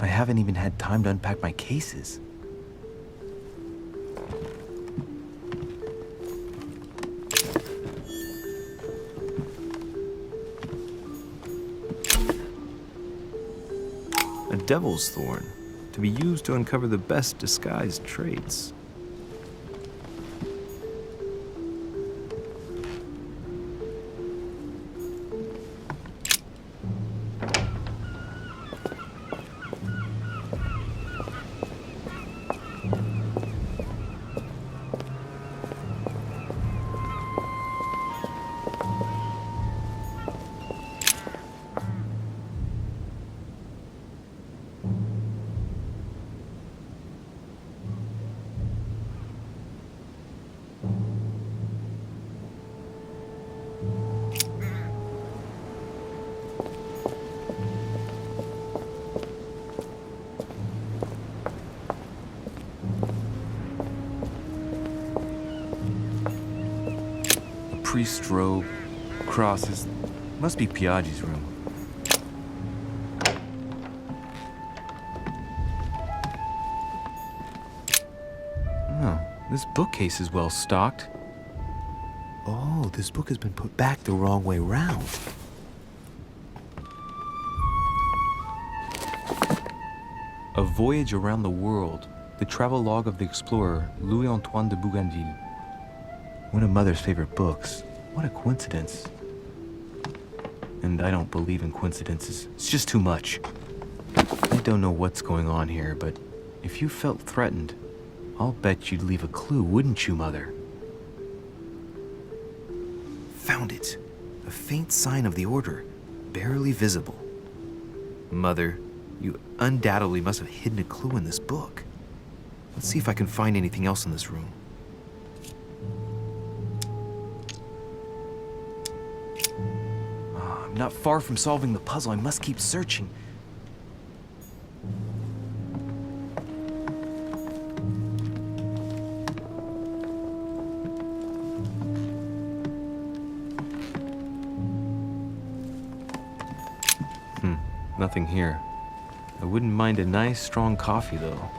I haven't even had time to unpack my cases. A devil's thorn, to be used to uncover the best disguised traits. Priest's robe, crosses. Must be Piaggi's room. Oh, this bookcase is well stocked. Oh, this book has been put back the wrong way round. A Voyage Around the World, the travelogue of the explorer Louis-Antoine de Bougainville. One of Mother's favorite books. What a coincidence. And I don't believe in coincidences. It's just too much. I don't know what's going on here, but if you felt threatened, I'll bet you'd leave a clue, wouldn't you, Mother? Found it. A faint sign of the order, barely visible. Mother, you undoubtedly must have hidden a clue in this book. Let's see if I can find anything else in this room. I'm not far from solving the puzzle. I must keep searching. Nothing here. I wouldn't mind a nice, strong coffee, though.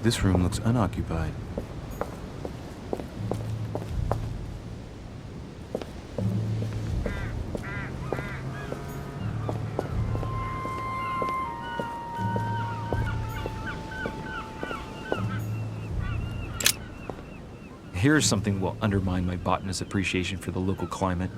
This room looks unoccupied. Here's something will undermine my botanist's appreciation for the local climate.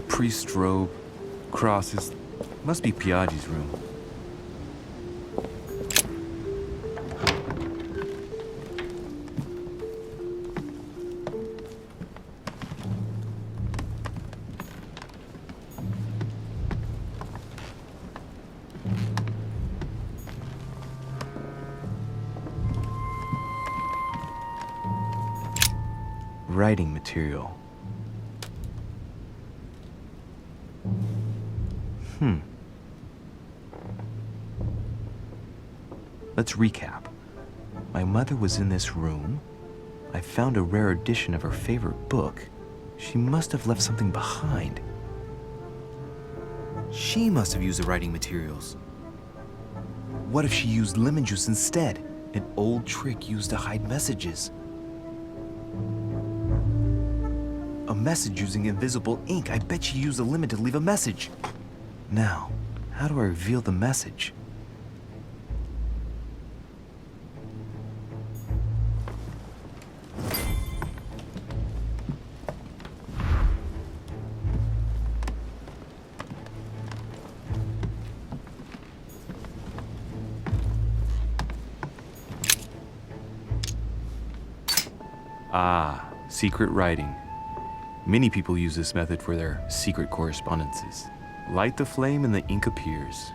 Priest's robe, crosses. Must be Piaggi's room. Writing material. Let's recap. My mother was in this room. I found a rare edition of her favorite book. She must have left something behind. She must have used the writing materials. What if she used lemon juice instead? An old trick used to hide messages. A message using invisible ink. I bet she used a lemon to leave a message. Now, how do I reveal the message? Ah, secret writing. Many people use this method for their secret correspondences. Light the flame and the ink appears.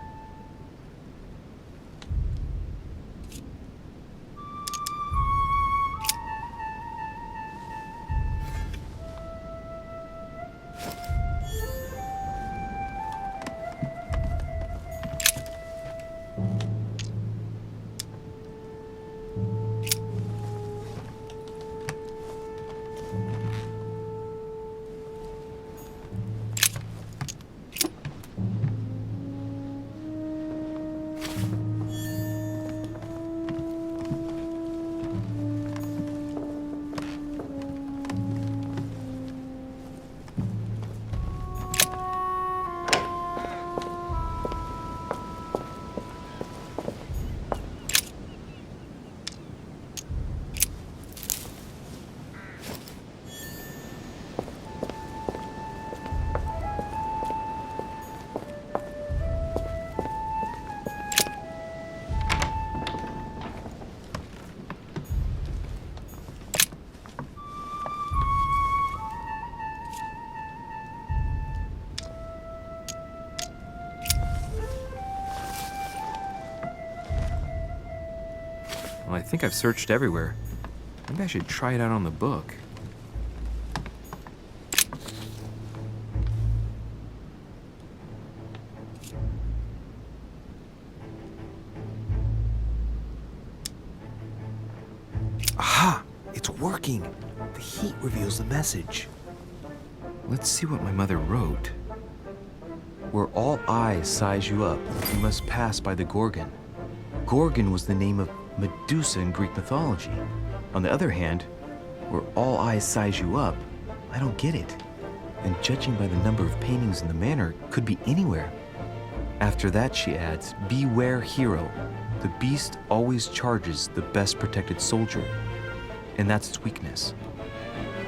Well, I think I've searched everywhere. Maybe I should try it out on the book. Aha! It's working! The heat reveals the message. Let's see what my mother wrote. Where all eyes size you up, you must pass by the Gorgon. Gorgon was the name of Medusa in Greek mythology. On the other hand, where all eyes size you up, I don't get it. And judging by the number of paintings in the manor, could be anywhere. After that, she adds, beware hero. The beast always charges the best protected soldier. And that's its weakness.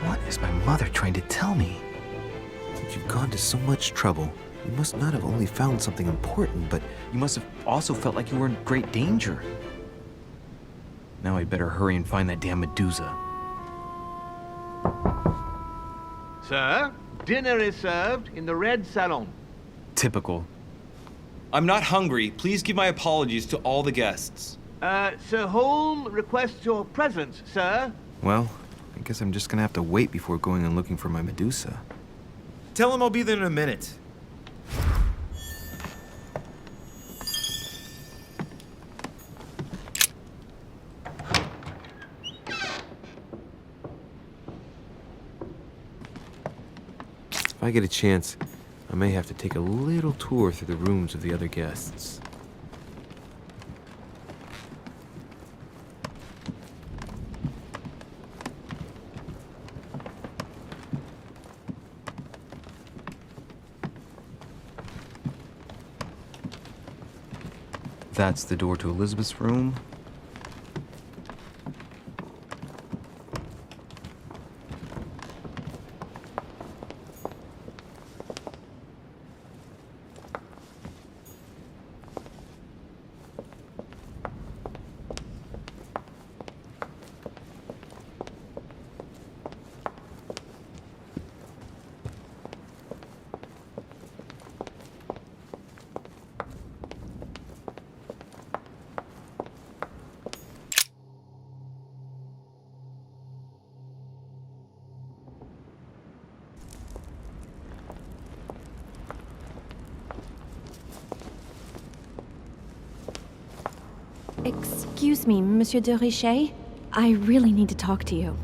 What is my mother trying to tell me? Since you've gone to so much trouble, you must not have only found something important, but You must have also felt like you were in great danger. Now I better hurry and find that damn Medusa. Sir, dinner is served in the red salon. Typical. I'm not hungry. Please give my apologies to all the guests. Sir Holm requests your presence, sir. well, I guess I'm just gonna have to wait before going and looking for my Medusa. Tell him I'll be there in a minute. If I get a chance, I may have to take a little tour through the rooms of the other guests. That's the door to Elizabeth's room. Excuse me, Monsieur de Richet? I really need to talk to you.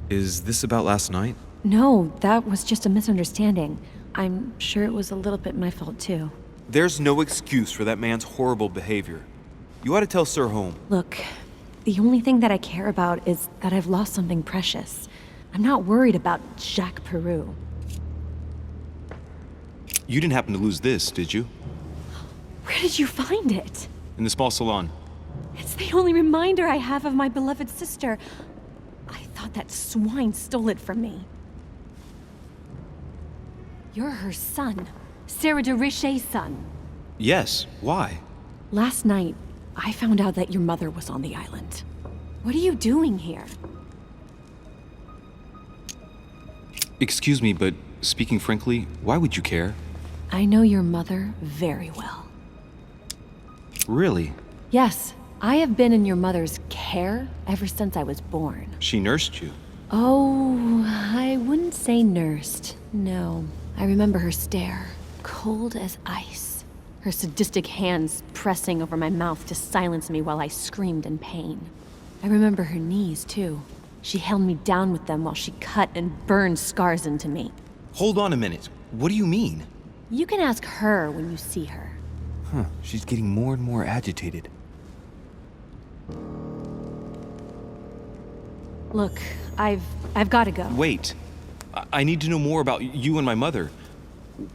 Is this about last night? No, that was just a misunderstanding. I'm sure it was a little bit my fault, too. There's no excuse for that man's horrible behavior. You ought to tell Sir Holm. Look, the only thing that I care about is that I've lost something precious. I'm not worried about Jacques Peru. You didn't happen to lose this, did you? Where did you find it? In the small salon. It's the only reminder I have of my beloved sister. I thought that swine stole it from me. You're her son. Sarah de Richet's son. Yes, why? Last night, I found out that your mother was on the island. What are you doing here? Excuse me, but speaking frankly, why would you care? I know your mother very well. Really? Yes, I have been in your mother's care ever since I was born. She nursed you. Oh, I wouldn't say nursed. No. I remember her stare, cold as ice. Her sadistic hands pressing over my mouth to silence me while I screamed in pain. I remember her knees, too. She held me down with them while she cut and burned scars into me. Hold on a minute. What do you mean? You can ask her when you see her. Huh, she's getting more and more agitated. Look, I've got to go. Wait. I need to know more about you and my mother.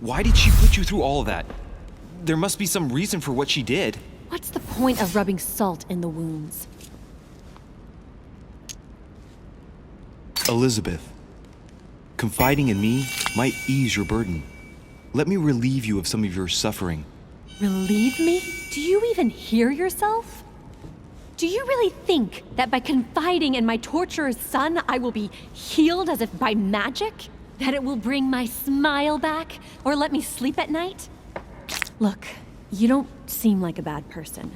Why did she put you through all of that? There must be some reason for what she did. What's the point of rubbing salt in the wounds? Elizabeth, confiding in me might ease your burden. Let me relieve you of some of your suffering. Relieve me? Do you even hear yourself? Do you really think that by confiding in my torturer's son, I will be healed as if by magic? That it will bring my smile back or let me sleep at night? Look, you don't seem like a bad person,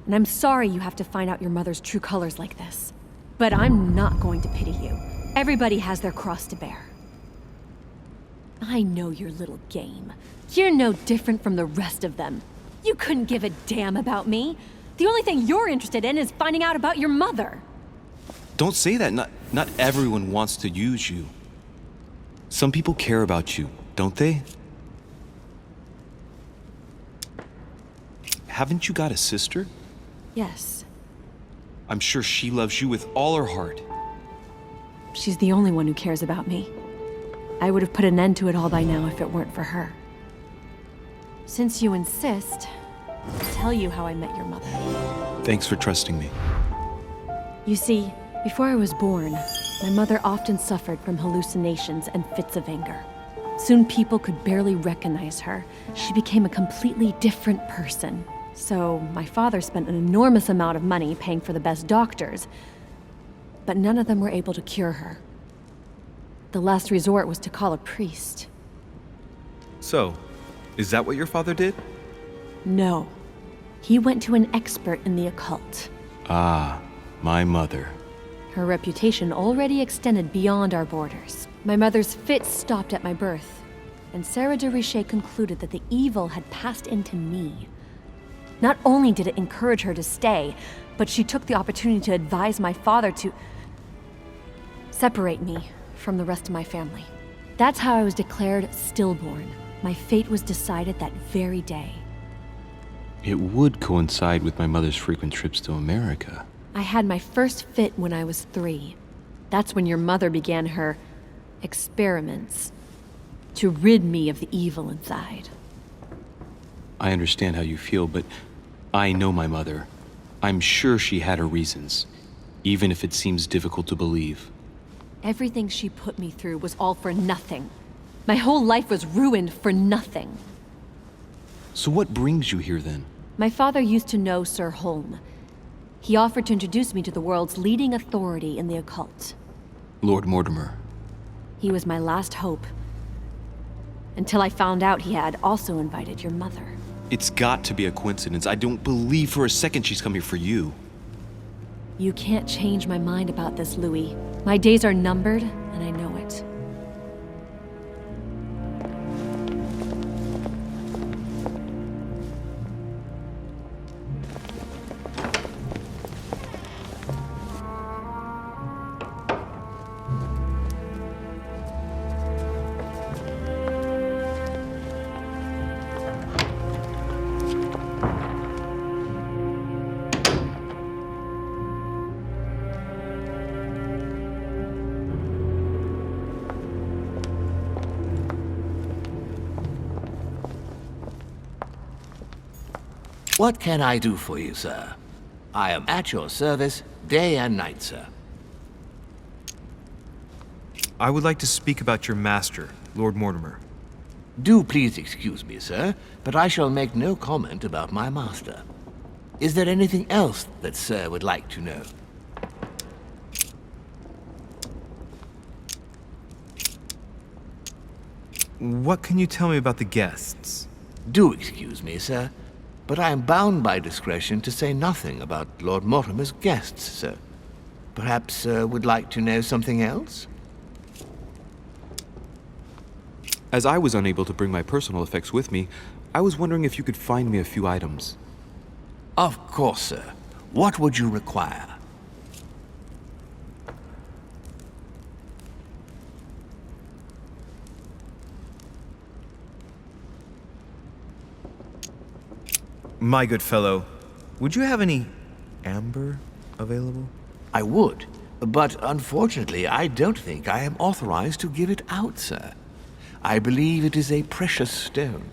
and I'm sorry you have to find out your mother's true colors like this. But I'm not going to pity you. Everybody has their cross to bear. I know your little game. You're no different from the rest of them. You couldn't give a damn about me. The only thing you're interested in is finding out about your mother. Don't say that. Not everyone wants to use you. Some people care about you, don't they? Haven't you got a sister? Yes. I'm sure she loves you with all her heart. She's the only one who cares about me. I would have put an end to it all by now if it weren't for her. Since you insist, I'll tell you how I met your mother. Thanks for trusting me. You see, before I was born, my mother often suffered from hallucinations and fits of anger. Soon people could barely recognize her. She became a completely different person. So my father spent an enormous amount of money paying for the best doctors, but none of them were able to cure her. The last resort was to call a priest. So, is that what your father did? No. He went to an expert in the occult. Ah, my mother. Her reputation already extended beyond our borders. My mother's fits stopped at my birth, and Sarah de Richet concluded that the evil had passed into me. Not only did it encourage her to stay, but she took the opportunity to advise my father to separate me from the rest of my family. That's how I was declared stillborn. My fate was decided that very day. It would coincide with my mother's frequent trips to America. I had my first fit when I was 3. That's when your mother began her experiments to rid me of the evil inside. I understand how you feel, but I know my mother. I'm sure she had her reasons, even if it seems difficult to believe. Everything she put me through was all for nothing. My whole life was ruined for nothing. So what brings you here then? My father used to know Sir Holm. He offered to introduce me to the world's leading authority in the occult. Lord Mortimer. He was my last hope. Until I found out he had also invited your mother. It's got to be a coincidence. I don't believe for a second she's come here for you. You can't change my mind about this, Louis. My days are numbered, and I know it. What can I do for you, sir? I am at your service, day and night, sir. I would like to speak about your master, Lord Mortimer. Do please excuse me, sir, but I shall make no comment about my master. Is there anything else that sir would like to know? What can you tell me about the guests? Do excuse me, sir, but I am bound by discretion to say nothing about Lord Mortimer's guests, sir. Perhaps Sir would like to know something else? As I was unable to bring my personal effects with me, I was wondering if you could find me a few items. Of course, sir. What would you require? My good fellow, would you have any amber available? I would, but unfortunately I don't think I am authorized to give it out, sir. I believe it is a precious stone.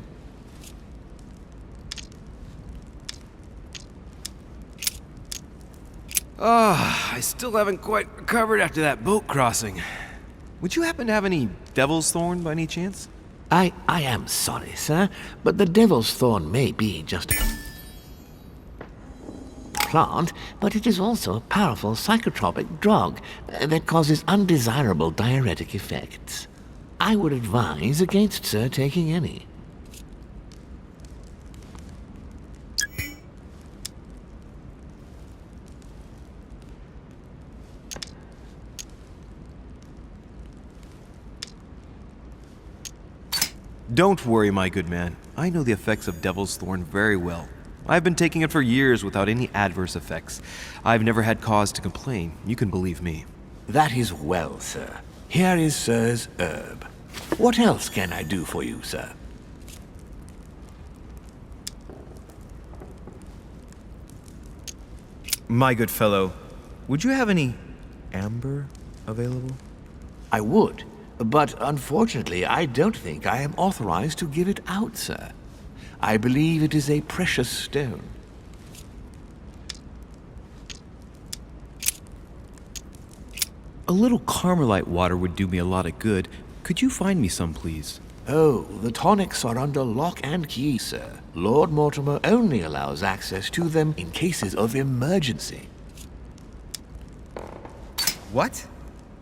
I still haven't quite recovered after that boat crossing. Would you happen to have any devil's thorn by any chance? I am sorry, sir, but the devil's thorn may be just a plant, but it is also a powerful psychotropic drug that causes undesirable diuretic effects. I would advise against sir taking any. Don't worry, my good man. I know the effects of devil's thorn very well. I've been taking it for years without any adverse effects. I've never had cause to complain. You can believe me. That is well, sir. Here is sir's herb. What else can I do for you, sir? My good fellow, would you have any amber available? I would, but unfortunately I don't think I am authorized to give it out, sir. I believe it is a precious stone. A little Carmelite water would do me a lot of good. Could you find me some, please? Oh, the tonics are under lock and key, sir. Lord Mortimer only allows access to them in cases of emergency. What?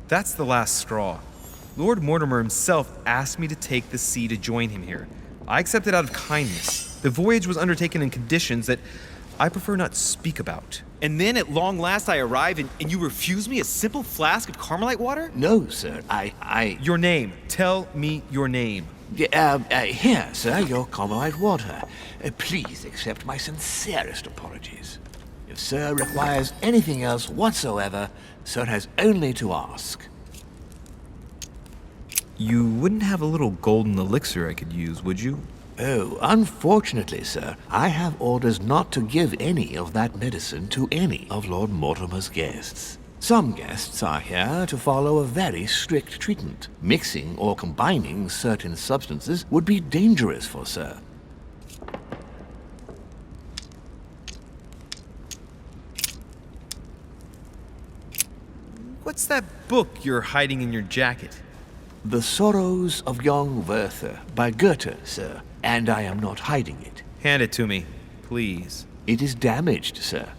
That's the last straw. Lord Mortimer himself asked me to take the sea to join him here. I accepted out of kindness. The voyage was undertaken in conditions that I prefer not speak about. And then at long last I arrive and you refuse me a simple flask of Carmelite water? No, sir, Your name. Tell me your name. Here, sir, your Carmelite water. Please accept my sincerest apologies. If sir requires anything else whatsoever, sir has only to ask. You wouldn't have a little golden elixir I could use, would you? Oh, unfortunately, sir, I have orders not to give any of that medicine to any of Lord Mortimer's guests. Some guests are here to follow a very strict treatment. Mixing or combining certain substances would be dangerous for sir. What's that book you're hiding in your jacket? The Sorrows of Young Werther by Goethe, sir, and I am not hiding it. Hand it to me, please. It is damaged, sir.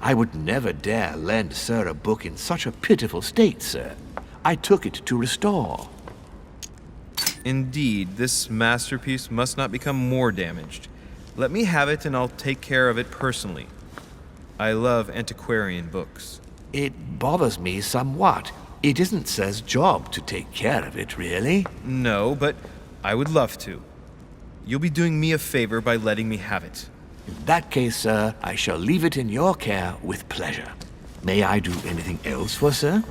I would never dare lend sir a book in such a pitiful state, sir. I took it to restore. Indeed, this masterpiece must not become more damaged. Let me have it and I'll take care of it personally. I love antiquarian books. It bothers me somewhat. It isn't sir's job to take care of it, really. No, but I would love to. You'll be doing me a favor by letting me have it. In that case, sir, I shall leave it in your care with pleasure. May I do anything else for sir?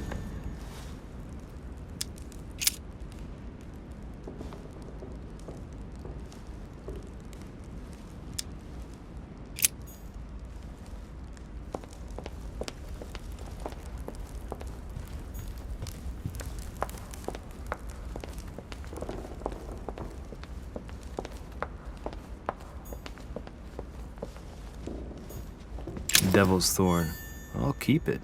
Devil's Thorn. I'll keep it.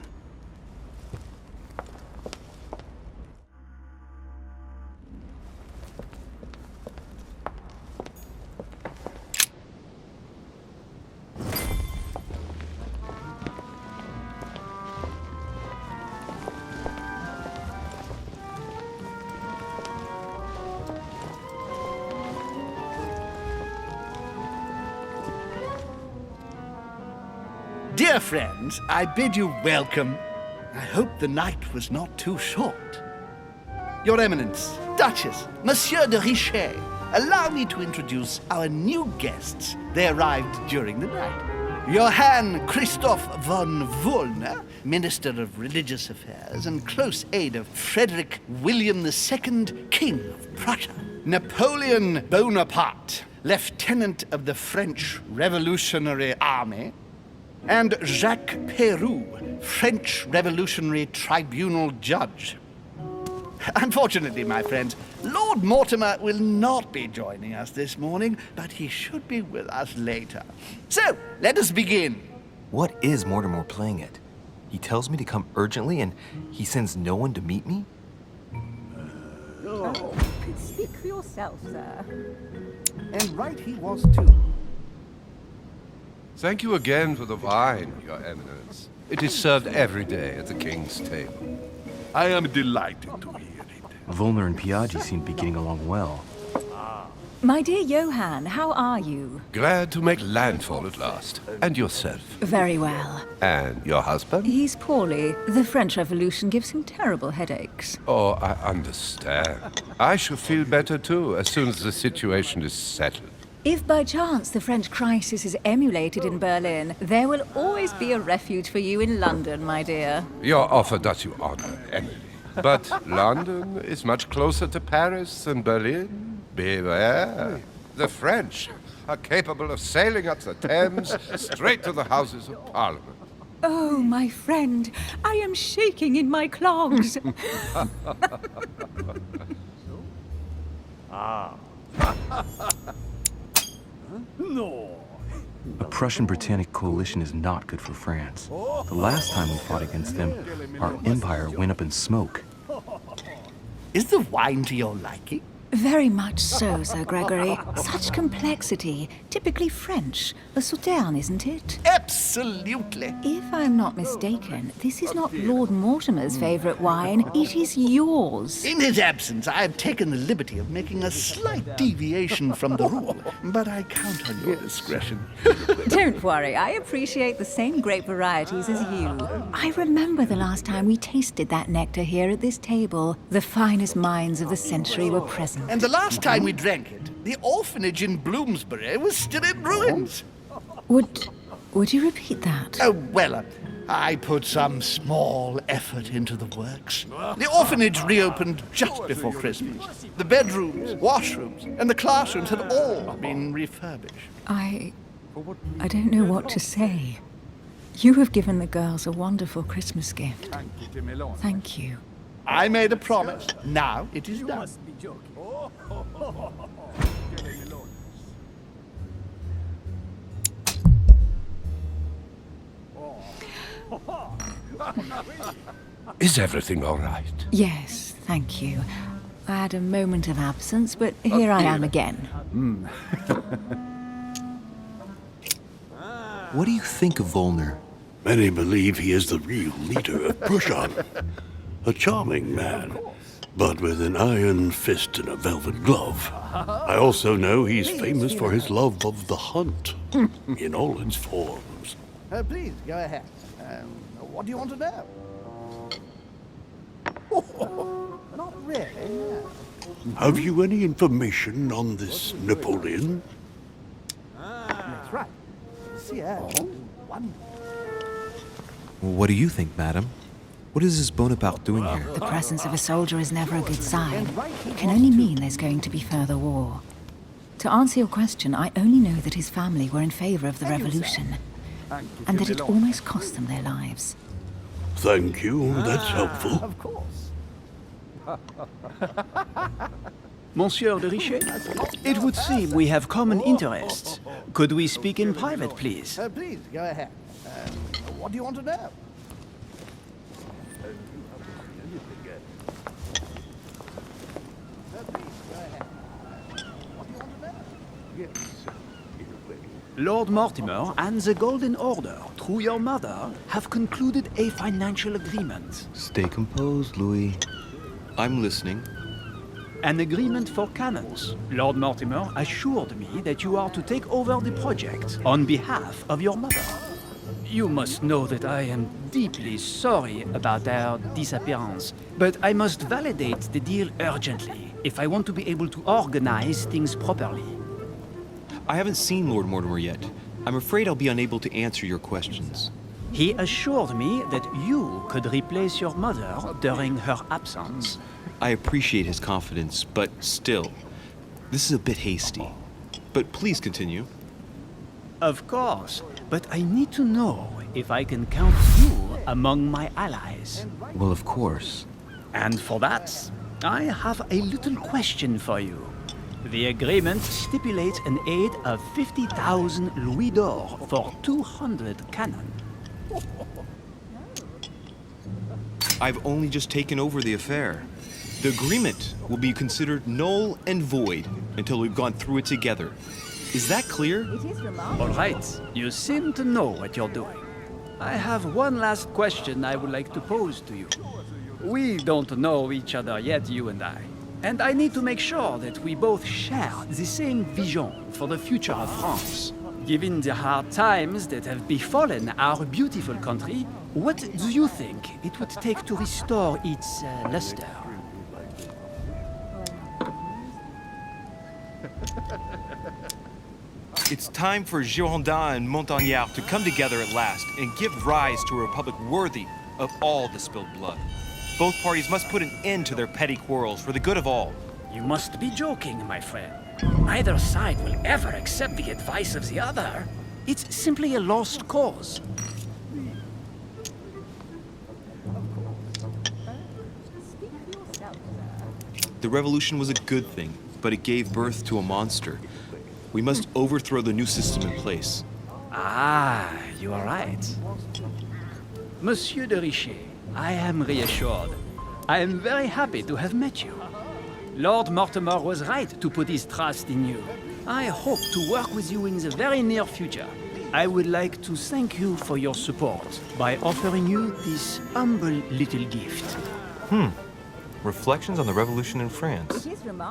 Dear friends, I bid you welcome. I hope the night was not too short. Your Eminence, Duchess, Monsieur de Richet, allow me to introduce our new guests. They arrived during the night. Johann Christoph von Wollner, Minister of Religious Affairs and close aide of Frederick William II, King of Prussia. Napoleon Bonaparte, Lieutenant of the French Revolutionary Army. And Jacques Peroux, French Revolutionary Tribunal Judge. Unfortunately, my friends, Lord Mortimer will not be joining us this morning, but he should be with us later. So, let us begin. What is Mortimer playing at? He tells me to come urgently and he sends no one to meet me? Speak for yourself, sir. And right he was too. Thank you again for the wine, Your Eminence. It is served every day at the king's table. I am delighted to hear it. Volner and Piaggi seem to be getting along well. My dear Johann, how are you? Glad to make landfall at last. And yourself? Very well. And your husband? He's poorly. The French Revolution gives him terrible headaches. Oh, I understand. I shall feel better too, as soon as the situation is settled. If by chance the French crisis is emulated in Berlin, there will always be a refuge for you in London, my dear. Your offer does you honor, Emily. But London is much closer to Paris than Berlin. Beware. The French are capable of sailing up the Thames straight to the Houses of Parliament. Oh, my friend, I am shaking in my clogs. A Prussian-Britannic coalition is not good for France. The last time we fought against them, our empire went up in smoke. Is the wine to your liking? Very much so, Sir Gregory. Such complexity. Typically French. A Sauterne, isn't it? Absolutely. If I'm not mistaken, this is not Lord Mortimer's favourite wine. It is yours. In his absence, I have taken the liberty of making a slight deviation from the rule, but I count on your discretion. Don't worry, I appreciate the same grape varieties as you. I remember the last time we tasted that nectar here at this table. The finest minds of the century were present. And the last time we drank it, the orphanage in Bloomsbury was still in ruins. Would you repeat that? Oh, well, I put some small effort into the works. The orphanage reopened just before Christmas. The bedrooms, washrooms, and the classrooms had all been refurbished. I don't know what to say. You have given the girls a wonderful Christmas gift. Thank you. I made a promise. Now it is done. Is everything all right? Yes, thank you. I had a moment of absence, but here I am again. What do you think of Volner? Many believe he is the real leader of Prussia. A charming man, but with an iron fist and a velvet glove. I also know he's famous for his love of the hunt, in all its forms. Please, go ahead. What do you want to know? Not really, no. Have you any information on this Napoleon? That's right. See, one. What do you think, madam? What is this Bonaparte doing here? The presence of a soldier is never a good sign. It can only mean there's going to be further war. To answer your question, I only know that his family were in favor of the revolution, and that it almost cost them their lives. Thank you, that's helpful. Of course. Monsieur de Richet, it would seem we have common interests. Could we speak in private, please? Please, go ahead. What do you want to know? Lord Mortimer and the Golden Order, through your mother, have concluded a financial agreement. Stay composed, Louis. I'm listening. An agreement for cannons. Lord Mortimer assured me that you are to take over the project on behalf of your mother. You must know that I am deeply sorry about their disappearance, but I must validate the deal urgently if I want to be able to organize things properly. I haven't seen Lord Mortimer yet. I'm afraid I'll be unable to answer your questions. He assured me that you could replace your mother during her absence. I appreciate his confidence, but still, this is a bit hasty. But please continue. Of course, but I need to know if I can count you among my allies. Well, of course. And for that, I have a little question for you. The agreement stipulates an aid of 50,000 louis d'or for 200 cannon. I've only just taken over the affair. The agreement will be considered null and void until we've gone through it together. Is that clear? All right, you seem to know what you're doing. I have one last question I would like to pose to you. We don't know each other yet, you and I need to make sure that we both share the same vision for the future of France. Given the hard times that have befallen our beautiful country, what do you think it would take to restore its luster? It's time for Girondins and Montagnards to come together at last and give rise to a republic worthy of all the spilled blood. Both parties must put an end to their petty quarrels for the good of all. You must be joking, my friend. Neither side will ever accept the advice of the other. It's simply a lost cause. The revolution was a good thing, but it gave birth to a monster. We must overthrow the new system in place. Ah, you are right. Monsieur de Richet, I am reassured. I am very happy to have met you. Lord Mortimer was right to put his trust in you. I hope to work with you in the very near future. I would like to thank you for your support by offering you this humble little gift. Reflections on the Revolution in France.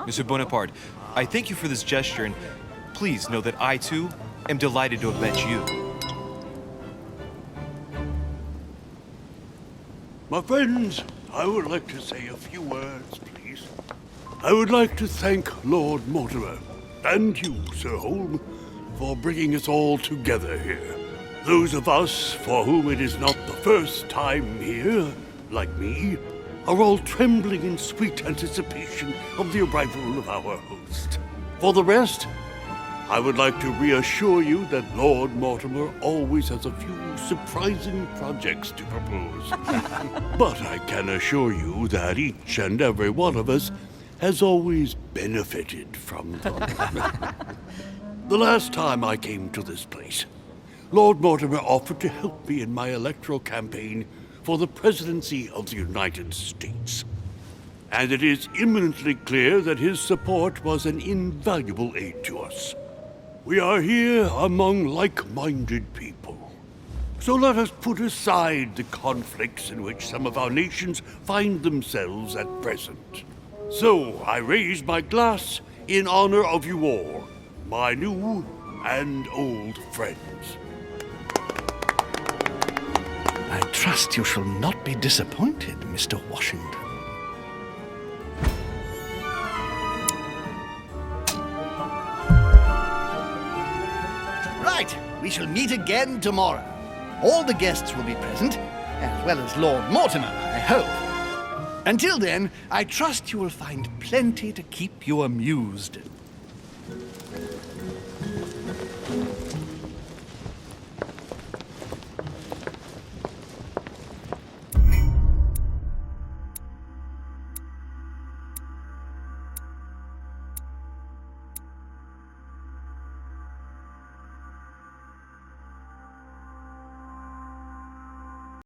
Monsieur Bonaparte, I thank you for this gesture, and please know that I, too, am delighted to have met you. My friends, I would like to say a few words, please. I would like to thank Lord Mortimer, and you, Sir Holm, for bringing us all together here. Those of us for whom it is not the first time here, like me, are all trembling in sweet anticipation of the arrival of our host. For the rest, I would like to reassure you that Lord Mortimer always has a few surprising projects to propose. But I can assure you that each and every one of us has always benefited from them. The last time I came to this place, Lord Mortimer offered to help me in my electoral campaign for the presidency of the United States. And it is eminently clear that his support was an invaluable aid to us. We are here among like-minded people. So let us put aside the conflicts in which some of our nations find themselves at present. So I raise my glass in honor of you all, my new and old friends. I trust you shall not be disappointed, Mr. Washington. Right, we shall meet again tomorrow. All the guests will be present, as well as Lord Mortimer, I hope. Until then, I trust you will find plenty to keep you amused.